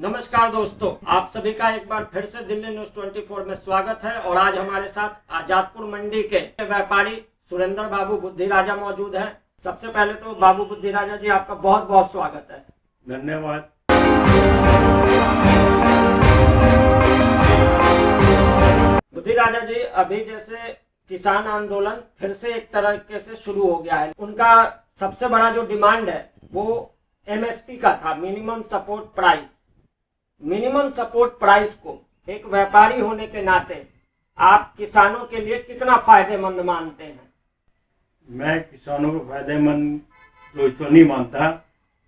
नमस्कार दोस्तों, आप सभी का एक बार फिर से दिल्ली न्यूज 24 में स्वागत है। और आज हमारे साथ आजादपुर मंडी के व्यापारी सुरेंद्र बाबू बुद्धि राजा मौजूद हैं। सबसे पहले तो बाबू बुद्धि राजा जी, आपका बहुत बहुत स्वागत है। धन्यवाद। बुद्धि राजा जी, अभी जैसे किसान आंदोलन फिर से एक तरीके से शुरू हो गया है, उनका सबसे बड़ा जो डिमांड है वो एमएसपी का था, minimum support price. Minimum support price को एक व्यापारी होने के नाते आप किसानों के लिए कितना फायदेमंद मानते हैं? मैं किसानों को फायदेमंद तो नहीं मानता,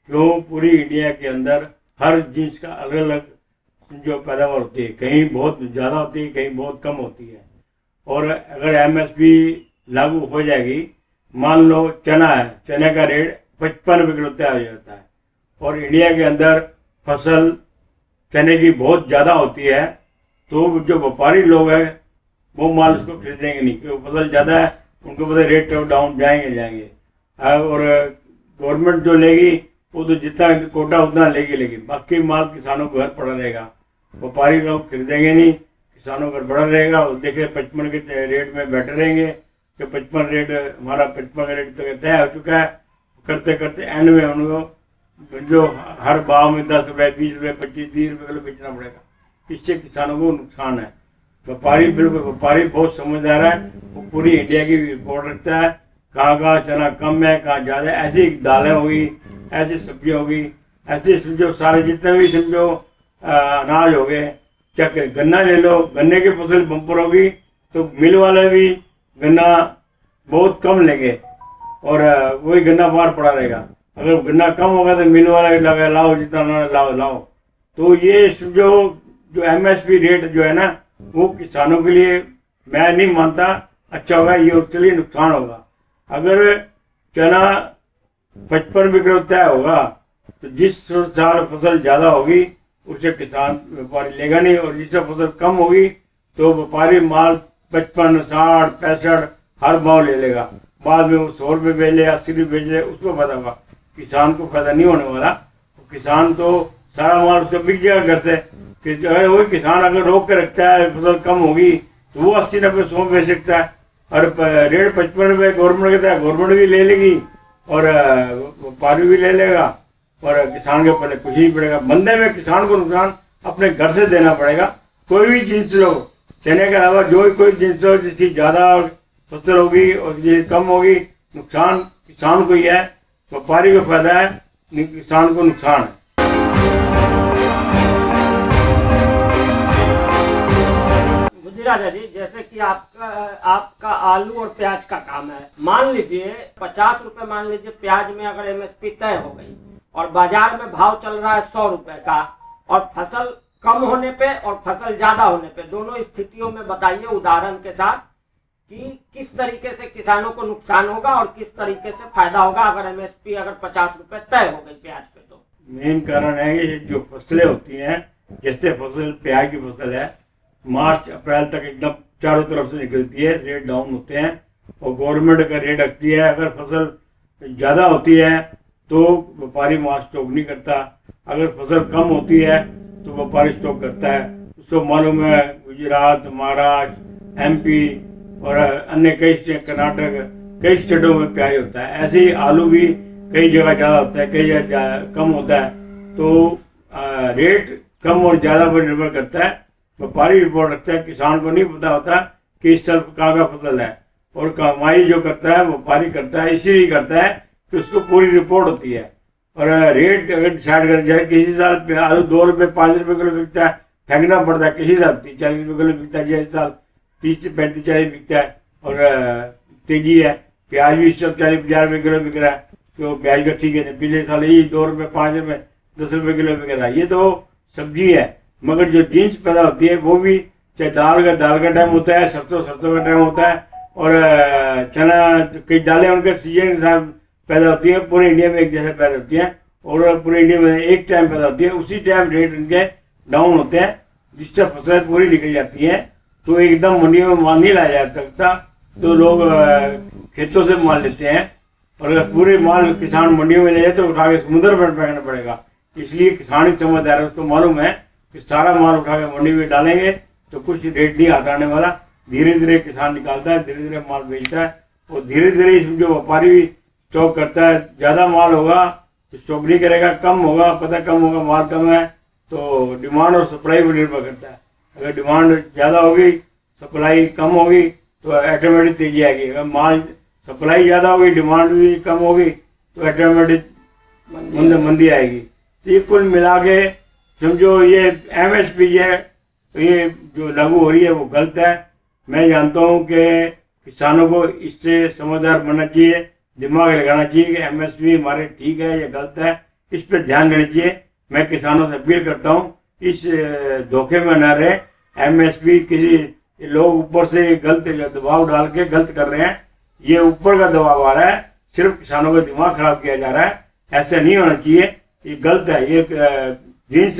क्यों पूरी इंडिया के अंदर हर चीज का अलग अलग जो पैदावार होती है, कहीं बहुत ज़्यादा होती है, कहीं बहुत कम होती है। और अगर एमएसपी लागू हो जाएगी, मान लो चना है, चने का रेट 55 रुपये किलो तय हो जाता है और इंडिया के अंदर फसल चने की बहुत ज़्यादा होती है, तो जो व्यापारी लोग हैं वो माल उसको खरीदेंगे नहीं, क्योंकि फसल ज़्यादा है, उनको पता है रेट डाउन जाएंगे। और गवर्नमेंट जो लेगी वो तो जितना कोटा उतना लेगी, बाकी माल किसानों को घर पड़ा रहेगा, व्यापारी लोग खरीदेंगे नहीं, किसानों का बड़ा रहेगा। और देखे 55 के रेट में बैठे रहेंगे कि 55 रेट हमारा 55 का रेट तो तय हो चुका है। करते करते एंड में उनको जो हर भाव में 10 रुपये, 20 रुपये, 25, 30 रुपये किलो बेचना पड़ेगा। इससे किसानों को नुकसान है। व्यापारी बहुत समझदार है, वो पूरी इंडिया की रिपोर्ट रखता है, कहाँ चना कम है, कहाँ ज़्यादा है। ऐसी दालें होगी, ऐसी सब्जियाँ होगी, ऐसे समझो सारे जितने भी समझो अनाज हो गए। क्या गन्ना ले लो, गन्ने की फसल बम्पर होगी तो मिल वाले भी गन्ना बहुत कम लेंगे और वही गन्ना बाहर पड़ा रहेगा। अगर गन्ना कम होगा तो मिल वाला लगा लाओ, जितना लाओ। तो ये समझो जो एमएसपी रेट जो है ना, वो किसानों के लिए मैं नहीं मानता अच्छा होगा, ये उसके लिए नुकसान होगा। अगर चना 55 रुपये किलो तय होगा तो जिस साल फसल ज़्यादा होगी उससे किसान व्यापारी लेगा नहीं, और जिससे फसल कम होगी तो व्यापारी माल 55, 60, 65 हर भाव ले लेगा। बाद में वो 100 रुपये बेच ले, 80 रुपये बेच ले, उसको फायदा होगा, किसान को फायदा नहीं होने वाला। किसान तो सारा माल उसका बिक जाएगा घर से। अगर वही किसान अगर रोक के रखता है, फसल कम होगी तो वो 80, 90, 100 बेच सकता है। और रेट 55 रुपये गवर्नमेंट कहता है, गवर्नमेंट भी ले लेगी और व्यापारी भी ले लेगा, और किसान के पहले कुछ नहीं पड़ेगा। बंदे में किसान को नुकसान अपने घर से देना पड़ेगा। कोई भी जिन्स लो, चने के अलावा जो कोई जिन्स हो जिसकी ज़्यादा फसल होगी और ये कम होगी, नुकसान किसान को ही है, व्यापारी को फायदा है, किसान को नुकसान है। बुद्धि राजा जी, जैसे कि आपका आलू और प्याज का काम है, मान लीजिए 50 रुपए मान लीजिए प्याज में अगर एमएसपी तय हो गई और बाजार में भाव चल रहा है 100 रुपए का, और फसल कम होने पे और फसल ज्यादा होने पे, दोनों स्थितियों में बताइए उदाहरण के साथ कि किस तरीके से किसानों को नुकसान होगा और किस तरीके से फायदा होगा अगर एमएसपी अगर 50 रुपए तय हो गई प्याज पे। तो मेन कारण है कि जो फसलें होती हैं, जैसे फसल प्याज की फसल है, मार्च अप्रैल तक एकदम चारों तरफ से निकलती है, रेट डाउन होते हैं और गवर्नमेंट का रेट रखती है। अगर फसल ज़्यादा होती है तो व्यापारी माल स्टॉक नहीं करता, अगर फसल कम होती है तो व्यापारी स्टॉक करता है। उसको मालूम है गुजरात, महाराष्ट्र, एमपी और अन्य कई कर्नाटक, कई स्टेटों में प्याज होता है। ऐसे ही आलू भी कई जगह ज़्यादा होता है, कई जगह कम होता है। तो रेट कम और ज़्यादा पर निर्भर करता है, व्यापारी रिपोर्ट रखता है। किसान को नहीं पता होता कि इस साल कहाँ का फसल है, और कमाई जो करता है व्यापारी करता है, इसीलिए करता है कि उसको पूरी रिपोर्ट होती है। और रेट अगर डिसाइड कर जाए, किसी साल आलू 2 रुपये 5 रुपये किलो बिकता है, फेंकना पड़ता है, किसी साल 30-40 रुपये किलो बिकता है, इस साल 30-35-40 बिकता है। और तेजी है, प्याज भी इस सब 40-50 रुपये किलो बिक रहा है, तो प्याज का ठीक है। पिछले साल यही 2 रुपये 5 रुपये 10 रुपये किलो बिक रहा है। ये तो सब्जी है, मगर जो जीन्स पैदा होती है वो भी, चाहे दाल का टाइम होता है, सरसों का टाइम होता है, और चना कई दालें उनके सीजन के साथ पैदा होती है। पूरे इंडिया में एक जैसे पैदा होती हैं और पूरे इंडिया में एक टाइम पैदा होती है, उसी टाइम रेट इनके डाउन होते हैं, जिससे फसल पूरी निकल जाती है। तो एकदम मंडियों में माल नहीं लाया जा सकता, तो लोग खेतों से माल लेते हैं, और अगर पूरे माल किसान मंडियों में ले जाए तो उठा के समुद्र पर फेंकना पड़ेगा। इसलिए किसान ही समझदार है, उसको मालूम है कि सारा माल उठा के मंडी में डालेंगे तो कुछ रेट नहीं आता आने वाला। धीरे धीरे किसान निकालता है, धीरे धीरे माल बेचता है और धीरे धीरे जो व्यापारी भी स्टॉक करता है। ज़्यादा माल होगा तो स्टॉक नहीं करेगा, कम होगा पता कम होगा, माल कम है तो डिमांड और सप्लाई पर निर्भर करता है। अगर डिमांड ज़्यादा होगी सप्लाई कम होगी तो ऑटोमेटिक तेजी आएगी। अगर माल सप्लाई ज़्यादा होगी डिमांड भी कम होगी तो ऑटोमेटिक मंदी आएगी। तो ये कुल मिला के समझो ये MSP है ये जो लागू हो रही है वो गलत है। मैं जानता हूँ कि किसानों को इससे समझदार बनना चाहिए, दिमाग लगाना चाहिए कि MSP हमारे ठीक है या गलत है, इस पर ध्यान देना चाहिए। मैं किसानों से अपील करता हूँ इस धोखे में न रहे। MSP किसी लोग ऊपर से गलत दबाव डाल के गलत कर रहे हैं, ये ऊपर का दबाव आ रहा है, सिर्फ किसानों का दिमाग खराब किया जा रहा है। ऐसा नहीं होना चाहिए, ये गलत है। ये जीन्स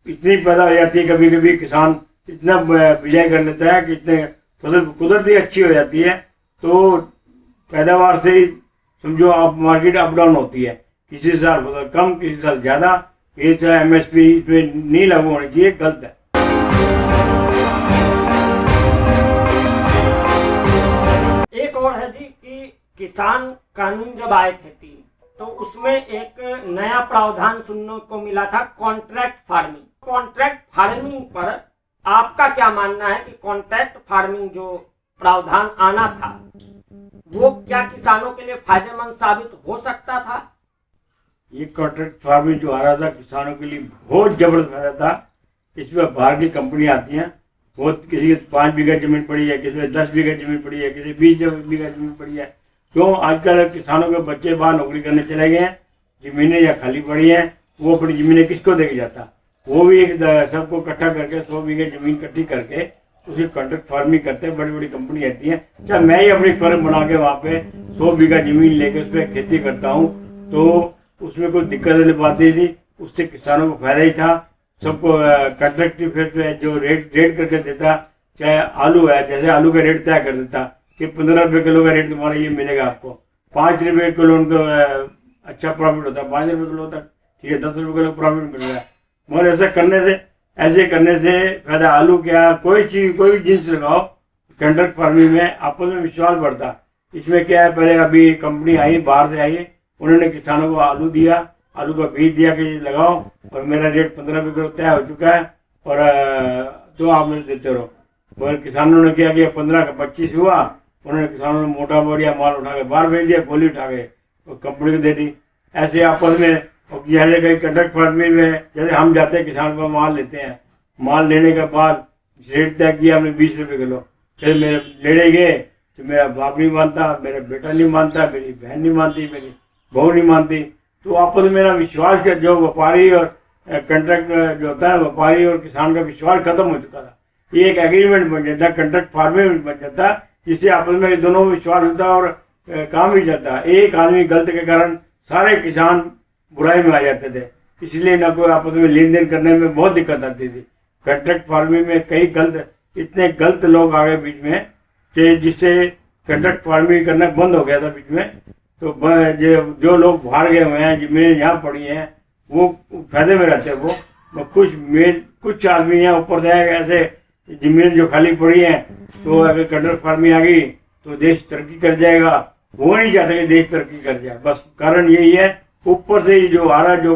इतनी पैदा हो जाती है, कभी कभी किसान इतना बिजाई कर लेता है कि इतने फसल कुदरती अच्छी हो जाती है तो पैदावार से ही समझो आप मार्केट अप डाउन होती है, किसी साल फसल कम किसी साल ज़्यादा। ये चाहे MSP इसमें नहीं लागू होनी चाहिए, गलत है। एक और है जी कि किसान कानून जब आए थे 3 तो उसमें एक नया प्रावधान सुनने को मिला था, कॉन्ट्रैक्ट फार्मिंग। कॉन्ट्रैक्ट फार्मिंग पर आपका क्या मानना है कि कॉन्ट्रैक्ट फार्मिंग जो प्रावधान आना था वो क्या किसानों के लिए फायदेमंद साबित हो सकता था? ये कॉन्ट्रैक्ट फार्मिंग जो आ रहा था किसानों के लिए बहुत जबरदस्त फायदा था। इसमें बाहर की कंपनी आती हैं, बहुत किसी के 5 बीघा जमीन पड़ी है, किसी में 10 बीघा जमीन पड़ी है, किसी 20 बीघा जमीन पड़ी है। क्यों आजकल किसानों के बच्चे बाहर नौकरी करने चले गए हैं, जमीनें या खाली पड़ी हैं, वो अपनी जमीनें किसको देके जाता? वो भी एक सबको इकट्ठा करके 100 बीघे जमीन इकट्ठी करके उसे कॉन्ट्रैक्ट फार्मिंग करते हैं। बड़ी बड़ी कंपनी आती है। अच्छा मैं ही अपनी फर्म बना के वहाँ पे 100 बीघा जमीन लेके उस पर खेती करता हूँ तो उसमें कोई दिक्कत नहीं पाती थी, उससे किसानों को फायदा ही था। सबको कॉन्ट्रैक्टिव फिर जो रेट करके देता, चाहे आलू है जैसे आलू का रेट तय कर देता कि 15 रुपये किलो का रेट तुम्हारा ये मिलेगा आपको, 5 रुपये किलो उनको अच्छा प्रॉफिट होता है, 5 रुपये किलो तक ठीक है, 10 रुपये किलो प्रॉफिट मिल रहा है। मगर ऐसे करने से फायदा आलू क्या कोई चीज़ कोई भी जिन्स लगाओ कॉन्ट्रैक्ट फार्मिंग में आपस में विश्वास बढ़ता। इसमें क्या है, पहले अभी कंपनी आई बाहर से आई, उन्होंने किसानों को आलू दिया, आलू का बीज दिया कि ये लगाओ और मेरा रेट 15 रुपये किलो तय हो चुका है और तो आप मुझे देते रहो। मगर किसानों ने क्या किया, 15 का 25 हुआ, उन्होंने किसानों ने मोटा बढ़िया माल उठा के बाहर भेज दिया, गोली उठा के कंपनी को दे दी। ऐसे आपस में जैसे कहीं कॉन्ट्रैक्ट फार्मिंग में जैसे हम जाते हैं किसान को माल लेते हैं, माल लेने के बाद रेट तय किया हमने 20 रुपये किलो, फिर मेरे लेने गए तो मेरा बाप नहीं मानता, मेरा बेटा नहीं मानता, मेरी बहन नहीं मानती, मेरी बहू नहीं मानती। तो आपस में मेरा विश्वास का जो व्यापारी और कॉन्ट्रैक्ट जो होता है व्यापारी और किसान का विश्वास खत्म हो चुका था। ये एक एग्रीमेंट बन जाता, कॉन्ट्रैक्ट फार्मिंग बन जाता, जिससे आपस में दोनों विश्वास होता और काम भी जाता। एक आदमी गलत के कारण सारे किसान बुराई में आ जाते थे, इसलिए ना कोई आपस में लेन देन करने में बहुत दिक्कत आती थी। कॉन्ट्रैक्ट फार्मिंग में कई इतने गलत लोग आ गए बीच में कि जिससे कॉन्ट्रैक्ट फार्मिंग करना बंद हो गया था बीच में। तो जो लोग बाहर गए हुए हैं, जमीनें यहाँ पड़ी हैं, वो फायदे में रहते हैं। वो कुछ आदमी यहाँ ऊपर से ऐसे जमीन जो खाली पड़ी हैं, तो अगर कॉन्ट्रैक्ट फार्मिंग आ गई तो देश तरक्की कर जाएगा। वो नहीं चाहते कि देश तरक्की कर जाए, बस कारण यही है ऊपर से ही जो आ रहा है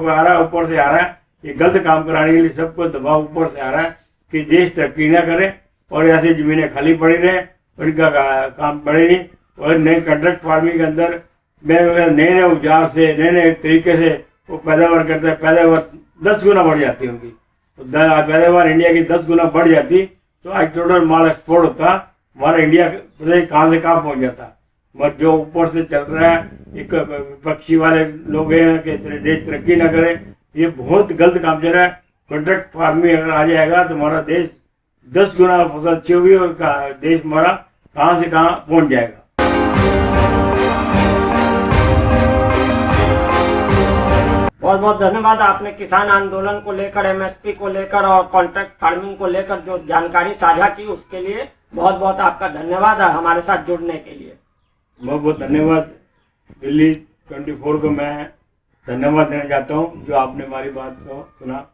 ऊपर से आ रहा है, ये गलत काम कराने के लिए सबको दबाव ऊपर से आ रहा है कि देश तरक्की ना करे और ऐसे जमीनें खाली पड़ी रहे, उनका काम बढ़े नहीं। और नए कॉन्ट्रैक्ट फार्मिंग के अंदर नए औजार से नए तरीके से वो पैदावार करता है, पैदावार 10 गुना बढ़ जाती है उनकी। तो पैदावार इंडिया की 10 गुना बढ़ जाती तो आज टोटल माल एक्सपोर्ट होता, हमारा इंडिया कहाँ से कहाँ पहुँच जाता। मगर जो ऊपर से चल रहा है एक विपक्षी वाले लोग हैं कि देश तरक्की ना करे, ये बहुत गलत काम चल रहा है। कॉन्ट्रैक्ट फार्मिंग अगर आ जाएगा तो हमारा देश 10 गुना फसल अच्छी होगी और देश हमारा कहाँ से कहाँ पहुँच जाएगा। बहुत बहुत धन्यवाद। आपने किसान आंदोलन को लेकर, MSP को लेकर और कॉन्ट्रैक्ट फार्मिंग को लेकर जो जानकारी साझा की उसके लिए बहुत बहुत आपका धन्यवाद हमारे साथ जुड़ने के लिए। बहुत बहुत धन्यवाद। दिल्ली 24 को मैं धन्यवाद देना चाहता हूँ जो आपने हमारी बात को सुना।